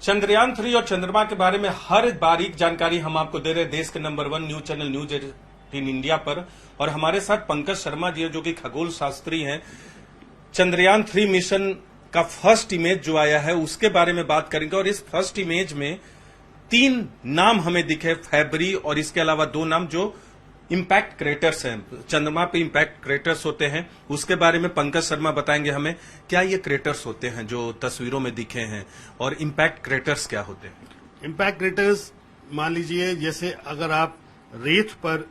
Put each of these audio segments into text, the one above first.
चंद्रयान 3 और चंद्रमा के बारे में हर बारीक जानकारी हम आपको दे रहे हैं देश के number 1 news channel news 18 India पर। और हमारे साथ पंकज शर्मा जी हैं जो कि खगोल शास्त्री हैं। चंद्रयान 3 मिशन का फर्स्ट इमेज जो आया है उसके बारे में बात करेंगे। और इस फर्स्ट इमेज में 3 नाम हमें दिखे, फैबरी और इसके अलावा 2 नाम जो इम्पैक्ट क्रेटर्स हैं। चंद्रमा पे इम्पैक्ट क्रेटर्स होते हैं, उसके बारे में पंकज शर्मा बताएंगे हमें। क्या ये क्रेटर्स होते हैं जो तस्वीरों में दिखे हैं, और इम्पैक्ट क्रेटर्स क्या होते हैं? इम्पैक्ट क्रेटर्स मान लीजिए जैसे अगर आप रेत पर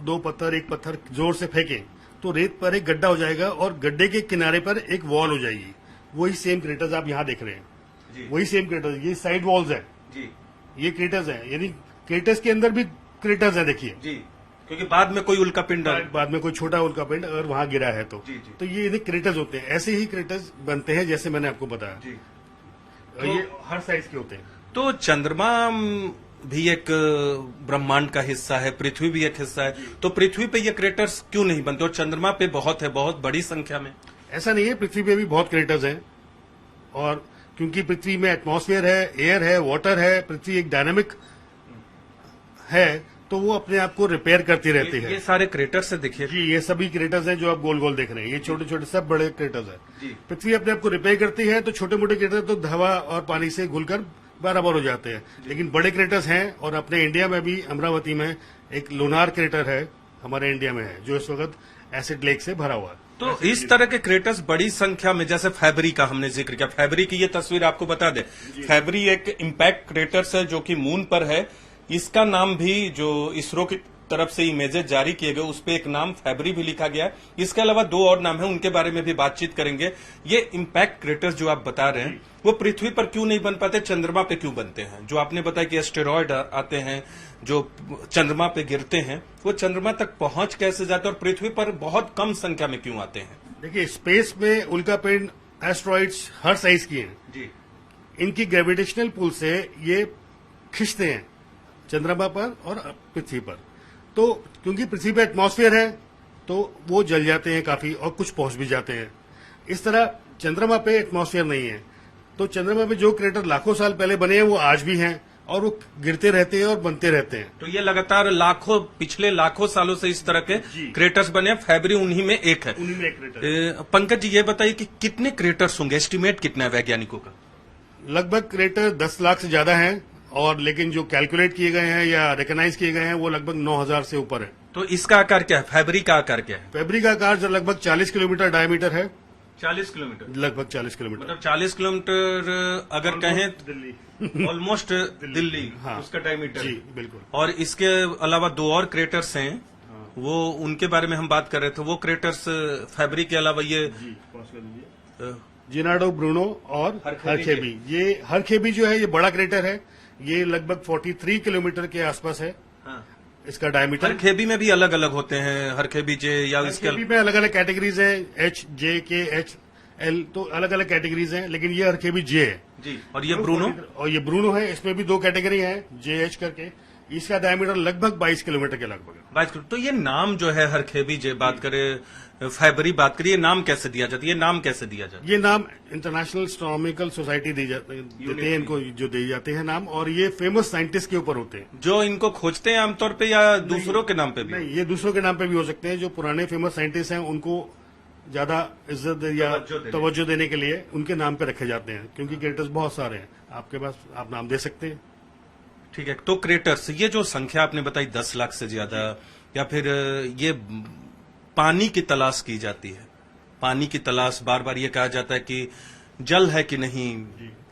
2 पत्थर एक पत्थर जोर से फेंकें तो रेत पर एक गड्ढा हो जाएगा और गड्ढे के किनारे पर एक वॉल हो जाएगी। वही सेम क्रेटर्स आप यहाँ देख रहे हैं, वही सेम क्रेटर्स, ये साइड वॉल्स है जी, ये क्रेटर्स है। यानी क्रेटर्स के अंदर भी क्रेटर्स है, देखिए जी, क्योंकि बाद में कोई उल्का पिंड, बाद में कोई छोटा उल्का पिंड अगर वहां गिरा है तो ये क्रेटर्स होते हैं। ऐसे ही क्रेटर्स बनते हैं जैसे मैंने आपको बताया जी। तो ये हर साइज के होते हैं। तो चंद्रमा भी एक ब्रह्मांड का हिस्सा है, पृथ्वी भी एक हिस्सा है, तो पृथ्वी पे ये क्रेटर्स क्यों नहीं बनते? और चंद्रमा पे बहुत है, बहुत बड़ी संख्या में। ऐसा नहीं है, पृथ्वी पे भी बहुत क्रेटर्स हैं। और क्योंकि पृथ्वी में एटमॉस्फेयर है, एयर है, वाटर है, पृथ्वी एक डायनामिक है, तो वो अपने आप को रिपेयर करती रहती है। ये सारे क्रेटर्स से देखिए जी, ये सभी क्रेटर्स हैं जो आप गोल गोल देख रहे हैं, ये छोटे छोटे सब बड़े क्रेटर्स हैं। पृथ्वी अपने आप को रिपेयर करती है, तो छोटे मोटे क्रेटर तो हवा और पानी से घुलकर बराबर हो जाते हैं। लेकिन बड़े क्रेटर्स हैं, और अपने इंडिया में भी अमरावती में एक लोनार क्रेटर है, हमारे इंडिया में है, जो इस वक्त एसिड लेक से भरा हुआ है। तो इस तरह के क्रेटर्स बड़ी संख्या में, जैसे फैबरी का हमने जिक्र किया, फैबरी की ये तस्वीर आपको बता दें, फैबरी एक इम्पैक्ट क्रेटर्स है जो कि मून पर है। इसका नाम भी जो इसरो की तरफ से इमेजेस जारी किए गए उस पे एक नाम फैबरी भी लिखा गया है। इसके अलावा 2 और नाम है, उनके बारे में भी बातचीत करेंगे। ये इम्पैक्ट क्रेटर्स जो आप बता रहे हैं वो पृथ्वी पर क्यों नहीं बन पाते, चंद्रमा पे क्यों बनते हैं? जो आपने बताया कि एस्टेरॉयड आते हैं जो चंद्रमा पे गिरते हैं, वो चंद्रमा तक पहुंच कैसे जाते हैं और पृथ्वी पर बहुत कम संख्या में क्यों आते हैं? देखिए, स्पेस में उल्कापिंड एस्ट्रॉइड्स हर साइज की हैं जी। इनकी ग्रेविटेशनल पुल से ये खिंचते हैं चंद्रमा पर और पृथ्वी पर। तो क्योंकि पृथ्वी पर एटमॉस्फेयर है तो वो जल जाते हैं काफी, और कुछ पहुंच भी जाते हैं। इस तरह चंद्रमा पे एटमॉस्फेयर नहीं है, तो चंद्रमा पे जो क्रेटर लाखों साल पहले बने हैं वो आज भी हैं, और वो गिरते रहते हैं और बनते रहते हैं। तो ये लगातार पिछले लाखों सालों से इस तरह के क्रेटर्स बने हैं। फैबरी उन्हीं में एक है। उन्हीं में एक क्रेटर। पंकज जी, ये बताइए कि कितने क्रेटर्स होंगे, एस्टिमेट कितना है वैज्ञानिकों का? लगभग क्रेटर 10 लाख से ज्यादा हैं, और लेकिन जो कैलकुलेट किए गए हैं या रिकॉग्नाइज किए गए हैं वो लगभग 9000 से ऊपर है। तो इसका आकार क्या है? फैबरी का आकार क्या है? फैबरी का आकार जो लगभग 40 किलोमीटर डायमीटर है। 40 किलोमीटर? लगभग 40 किलोमीटर, मतलब 40 किलोमीटर अगर कहें दिल्ली ऑलमोस्ट दिल्ली, हाँ, उसका डायमीटर जी, बिल्कुल। और इसके अलावा 2 और क्रेटर्स हैं, वो उनके बारे में हम बात कर रहे थे। वो क्रेटर्स फैबरी के अलावा ये जिनाडो ब्रूनो और हरखेबी। ये हरखेबी जो है ये बड़ा क्रेटर है, ये लगभग 43 किलोमीटर के आसपास है। हाँ। इसका डायमीटर। हरखेबी में भी अलग अलग होते हैं, हरखेबी जे या इसके में अलग अलग कैटेगरीज हैं, H, J, K, H, L, तो अलग अलग कैटेगरीज हैं, लेकिन ये हरखेबी जे है जी। और ये ब्रूनो? और ये ब्रूनो है, इसमें भी 2 कैटेगरी है, JH करके। इसका डायमीटर लगभग 22 किलोमीटर के लगभग है। 22 किलोमीटर। तो ये नाम जो है हरखेबी जे बात करें, फैबरी बात करिए, नाम कैसे दिया जाता है? ये नाम कैसे दिया जाता है? ये नाम इंटरनेशनल एस्ट्रोनॉमिकल सोसाइटी देते हैं इनको, जो दिए जाते हैं नाम, और ये फेमस साइंटिस्ट के ऊपर होते हैं जो इनको खोजते हैं आमतौर पे, या दूसरों के नाम पे भी? नहीं, ये दूसरों के नाम पे भी हो सकते हैं। जो पुराने फेमस साइंटिस्ट हैं उनको ज्यादा इज्जत या तवज्जो देने के लिए उनके नाम पे रखे जाते हैं, क्योंकि क्रेटर्स बहुत सारे हैं आपके पास, आप नाम दे सकते हैं। ठीक है। तो क्रेटर्स, ये जो संख्या आपने बताई 10 लाख से ज्यादा, या फिर ये पानी की तलाश की जाती है, पानी की तलाश, बार बार ये कहा जाता है कि जल है कि नहीं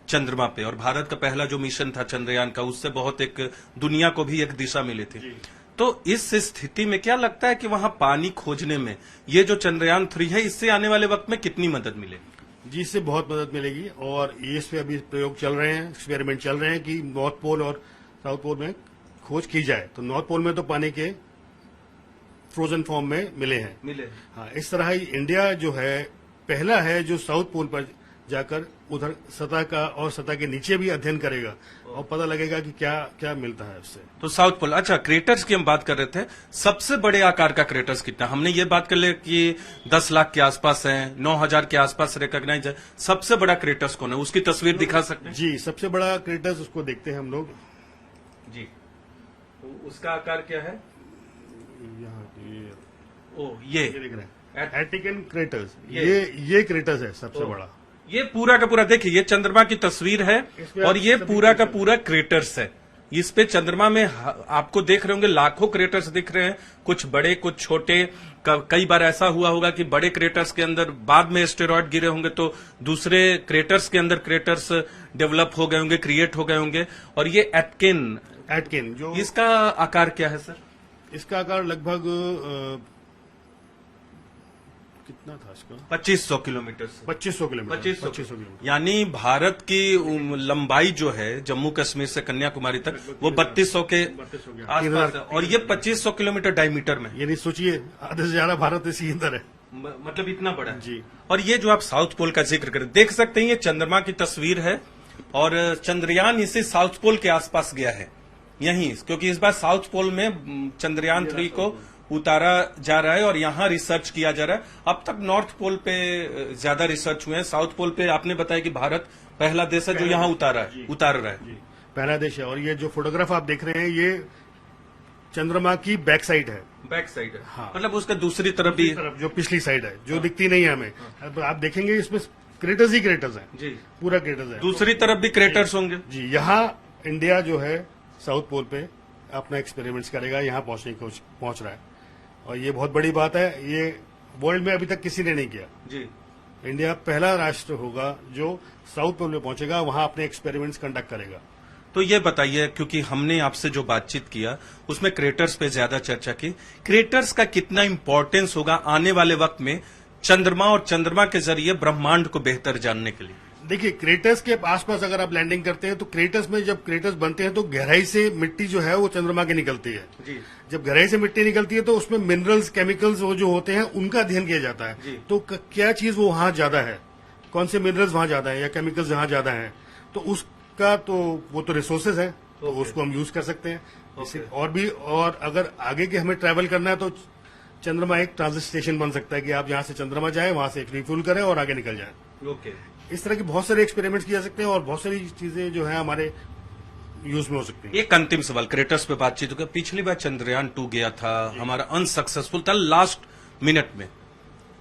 चंद्रमा पे, और भारत का पहला जो मिशन था चंद्रयान का, उससे बहुत एक दुनिया को भी एक दिशा मिली थी। तो इस स्थिति में क्या लगता है कि वहां पानी खोजने में ये जो चंद्रयान 3 है, इससे आने वाले वक्त में कितनी मदद मिलेगी? जी, इससे बहुत मदद मिलेगी, और इस पे अभी प्रयोग चल रहे हैं, एक्सपेरिमेंट चल रहे हैं कि नॉर्थ पोल और साउथ पोल में खोज की जाए। तो नॉर्थ पोल में तो पानी के फ्रोजन फॉर्म में मिले हैं। मिले। हाँ, इस तरह ही इंडिया जो है पहला है जो साउथ पोल पर जाकर उधर सतह का और सतह के नीचे भी अध्ययन करेगा और पता लगेगा कि क्या क्या मिलता है उससे। तो साउथ पोल, अच्छा क्रेटर्स की हम बात कर रहे थे, सबसे बड़े आकार का क्रेटर्स कितना? हमने ये बात कर लिया कि 10 लाख के आसपास है, 9,000 के आसपास रिकॉग्नाइज है। सबसे बड़ा क्रेटर्स कौन है, उसकी तस्वीर दिखा सकते हैं? जी, सबसे बड़ा क्रेटर्स उसको देखते हैं हम लोग जी। उसका आकार क्या है? यहाँ ये दिख रहे हैं एटिकन क्रेटर्स। ये ये क्रेटर्स है सबसे बड़ा। ये पूरा का पूरा देखिए, ये चंद्रमा की तस्वीर है और ये पूरा का पूरा क्रेटर्स है। इस पे चंद्रमा में आपको देख रहे होंगे लाखों क्रेटर्स दिख रहे हैं, कुछ बड़े कुछ छोटे। कई बार ऐसा हुआ होगा कि बड़े क्रेटर्स के अंदर बाद में एस्टेरॉयड गिरे होंगे तो दूसरे क्रेटर्स के अंदर क्रेटर्स डेवलप हो गए होंगे, क्रिएट हो गए होंगे। और ये एटकिन जो इसका आकार क्या है सर? इसका आकार लगभग कितना था इसका? 2500 किलोमीटर से 2500 किलोमीटर। 2500 किलोमीटर, यानी भारत की लंबाई जो है जम्मू कश्मीर से कन्याकुमारी तक वो 3200 के आसपास है और ये 2500 किलोमीटर डायमीटर में। यानी सोचिए आधे से ज्यादा भारत इसी अंदर है। मतलब इतना बड़ा है जी। और ये जो आप साउथ पोल का जिक्र करें, देख सकते हैं ये चंद्रमा की तस्वीर है और चंद्रयान इसी साउथ पोल के आसपास गया है यहीं, क्योंकि इस बार साउथ पोल में चंद्रयान 3 को उतारा जा रहा है और यहाँ रिसर्च किया जा रहा है। अब तक नॉर्थ पोल पे ज्यादा रिसर्च हुए हैं, साउथ पोल पे आपने बताया कि भारत पहला देश है जो यहाँ उतार रहा है। पहला देश है। और ये जो फोटोग्राफ आप देख रहे हैं ये चंद्रमा की बैक साइड है। बैक साइड है, हाँ। मतलब उसका दूसरी तरफ भी जो पिछली साइड है जो दिखती नहीं है हमें। अब आप देखेंगे इसमें क्रेटर्स ही क्रेटर्स हैं जी, पूरा क्रेटर्स है। दूसरी तरफ भी क्रेटर्स होंगे जी। यहाँ इंडिया जो है साउथ पोल पे अपना एक्सपेरिमेंट्स करेगा, यहाँ पहुंच रहा है और ये बहुत बड़ी बात है। ये वर्ल्ड में अभी तक किसी ने नहीं किया जी। इंडिया पहला राष्ट्र होगा जो साउथ पोल में पहुंचेगा, वहां अपने एक्सपेरिमेंट्स कंडक्ट करेगा। तो ये बताइए, क्योंकि हमने आपसे जो बातचीत किया उसमें क्रेटर्स पे ज्यादा चर्चा की, क्रेटर्स का कितना इंपॉर्टेंस होगा आने वाले वक्त में चंद्रमा और चंद्रमा के जरिए ब्रह्मांड को बेहतर जानने के लिए? देखिए, क्रेटर्स के आसपास अगर आप लैंडिंग करते हैं तो क्रेटर्स में जब क्रेटर्स बनते हैं तो गहराई से मिट्टी जो है वो चंद्रमा की निकलती है जी। जब गहराई से मिट्टी निकलती है तो उसमें मिनरल्स, केमिकल्स वो जो होते हैं उनका अध्ययन किया जाता है जी। तो क्या चीज वो वहां ज्यादा है, कौन से मिनरल्स वहां ज्यादा है या केमिकल्स जहां ज्यादा है, तो उसका तो वो तो रिसोर्सेज है तो उसको हम यूज कर सकते हैं। और अगर आगे के हमें ट्रैवल करना है तो चंद्रमा एक ट्रांजिट स्टेशन बन सकता है कि आप यहाँ से चंद्रमा जाए, वहां से रिफ्यूल करें और आगे निकल जाए। ओके। इस तरह के बहुत सारे एक्सपेरिमेंट्स किए जा सकते हैं और बहुत सारी चीजें जो है हमारे यूज में हो सकती है। एक अंतिम सवाल, क्रेटर्स पे बातचीत हो गया, पिछली बार चंद्रयान 2 गया था, हमारा अनसक्सेसफुल था लास्ट मिनट में।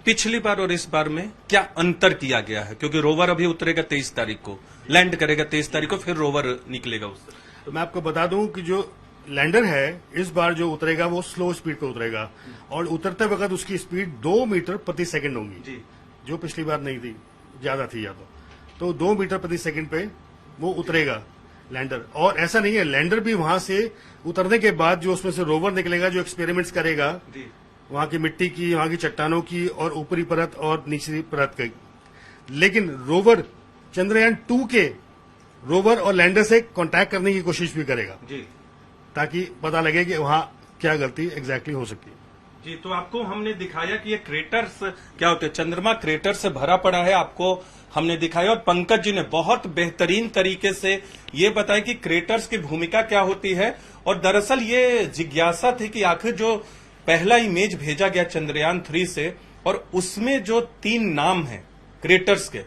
पिछली बार और इस बार में क्या अंतर किया गया है? क्योंकि रोवर अभी उतरेगा 23 तारीख को, लैंड करेगा 23 तारीख को, फिर रोवर निकलेगा उससे। तो मैं आपको बता दूं कि जो लैंडर है इस बार जो उतरेगा वो स्लो स्पीड पे उतरेगा और उतरते वक्त उसकी स्पीड 2 मीटर प्रति सेकंड होगी जी। जो पिछली बार नहीं थी, ज्यादा थी या तो 2 मीटर प्रति सेकंड पे वो उतरेगा लैंडर। और ऐसा नहीं है, लैंडर भी वहां से उतरने के बाद जो उसमें से रोवर निकलेगा जो एक्सपेरिमेंट्स करेगा जी। वहां की मिट्टी की, वहां की चट्टानों की और ऊपरी परत और निचली परत की। लेकिन रोवर चंद्रयान 2 के रोवर और लैंडर से कांटेक्ट करने की कोशिश भी करेगा जी, ताकि पता लगे कि वहां क्या गलती एग्जैक्टली हो सकती है। जी। तो आपको हमने दिखाया कि ये क्रेटर्स क्या होते हैं, चंद्रमा क्रेटर से भरा पड़ा है, आपको हमने दिखाया। और पंकज जी ने बहुत बेहतरीन तरीके से ये बताया कि क्रेटर्स की भूमिका क्या होती है। और दरअसल ये जिज्ञासा थी कि आखिर जो पहला इमेज भेजा गया चंद्रयान 3 से और उसमें जो 3 नाम हैं क्रेटर्स के,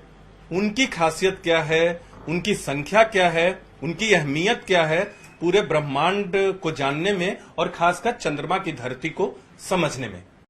उनकी खासियत क्या है, उनकी संख्या क्या है, उनकी अहमियत क्या है पूरे ब्रह्मांड को जानने में और खासकर चंद्रमा की धरती को समझने में।